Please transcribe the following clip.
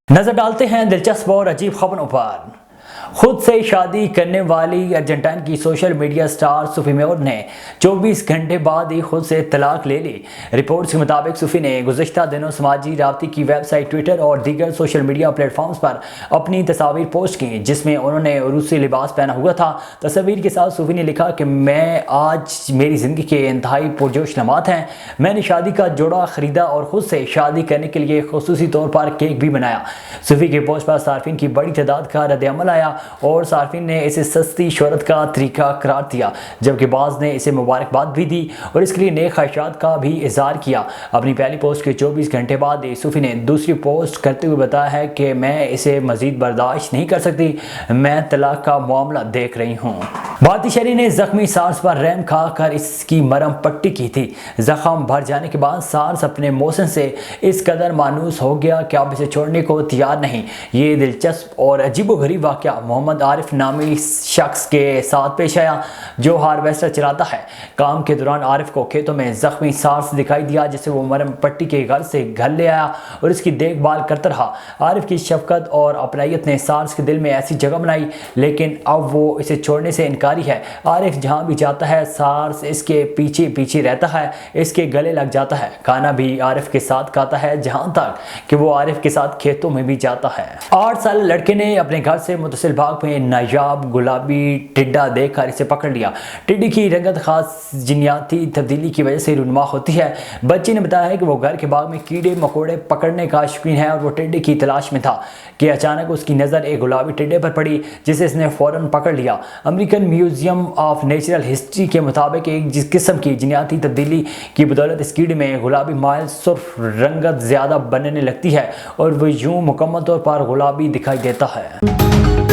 نظر ڈالتے ہیں دلچسپ اور عجیب خبروں پر۔ خود سے شادی کرنے والی ارجنٹائن کی سوشل میڈیا سٹار سوفی میور نے 24 گھنٹے بعد ہی خود سے طلاق لے لی۔ رپورٹس کے مطابق سوفی نے گزشتہ دنوں سماجی رابطے کی ویب سائٹ ٹویٹر اور دیگر سوشل میڈیا پلیٹ فارمز پر اپنی تصاویر پوسٹ کی جس میں انہوں نے عروسی لباس پہنا ہوا تھا۔ تصویر کے ساتھ سوفی نے لکھا کہ میں آج میری زندگی کے انتہائی پرجوش لمحات ہیں۔ میں نے شادی کا جوڑا خریدا اور خود سے شادی کرنے کے لیے خصوصی طور پر کیک بھی بنایا۔ سوفی کے پوسٹ پر صارفین کی بڑی تعداد کا رد عمل آیا اور صارفین نے اسے سستی شہرت کا طریقہ قرار دیا، جبکہ بعض نے اسے مبارکباد بھی دی اور اس کے لیے نیک خواہشات کا بھی اظہار کیا۔ اپنی پہلی پوسٹ کے 24 گھنٹے بعد سوفی نے دوسری پوسٹ کرتے ہوئے بتایا ہے کہ میں اسے مزید برداشت نہیں کر سکتی، میں طلاق کا معاملہ دیکھ رہی ہوں۔ بھارتی شہری نے زخمی سارس پر رحم کھا کر اس کی مرہم پٹی کی تھی۔ زخم بھر جانے کے بعد سارس اپنے موسن سے اس قدر مانوس ہو گیا کہ اب اسے چھوڑنے کو تیار نہیں۔ یہ دلچسپ اور عجیب و غریب واقعہ محمد عارف نامی شخص کے ساتھ پیش آیا جو ہارویسٹر چلاتا ہے۔ کام کے دوران عارف کو کھیتوں میں زخمی سارس دکھائی دیا جسے وہ مرہم پٹی کے گھر سے گھر لے آیا اور اس کی دیکھ بھال کرتا رہا۔ عارف کی شفقت اور اپنائیت نے سارس کے دل میں ایسی جگہ بنائی، لیکن اب وہ اسے چھوڑنے سے انکاری ہے۔ عارف جہاں بھی جاتا ہے سارس اس کے پیچھے پیچھے رہتا ہے، اس کے گلے لگ جاتا ہے۔ کھانا بھی عارف کے ساتھ کھاتا ہے، جہاں تک کہ وہ عارف کے ساتھ کھیتوں میں بھی جاتا ہے۔ 8 سالہ لڑکے نے اپنے گھر سے متصل باغ میں نایاب گلابی ٹڈا دیکھ کر اسے پکڑ لیا۔ ٹڈی کی رنگت خاص جینیاتی تبدیلی کی وجہ سے رونما ہوتی ہے۔ بچے نے بتایا ہے کہ وہ گھر کے باغ میں کیڑے مکوڑے پکڑنے کا شوقین ہے اور وہ ٹڈے کی تلاش میں تھا کہ اچانک اس کی نظر ایک گلابی ٹڈے پر پڑی جسے اس نے فوراً پکڑ لیا۔ American museum of natural history کے مطابق ایک جس قسم کی جینیاتی تبدیلی کی بدولت اس کیڑے میں گلابی مائل سرخ رنگت زیادہ بننے لگتی ہے اور وہ یوں مکمل طور پر گلابی دکھائی دیتا ہے۔